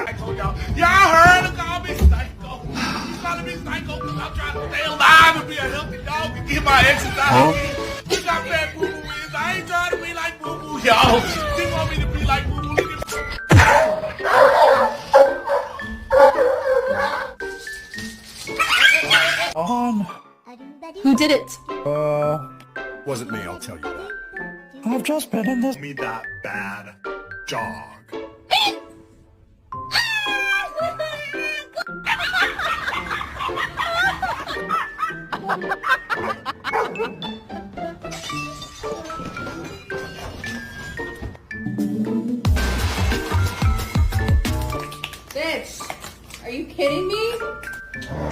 I told y'all heard him call me psycho. He's calling me psycho because I'm trying to stay alive and be a healthy dog and get my exercise. You got fat boo boo is. I ain't trying to be like boo boo, y'all. She want me to be like boo boo. Who did it? Wasn't me, I'll tell you that. I've just been in this. Me that bad jog.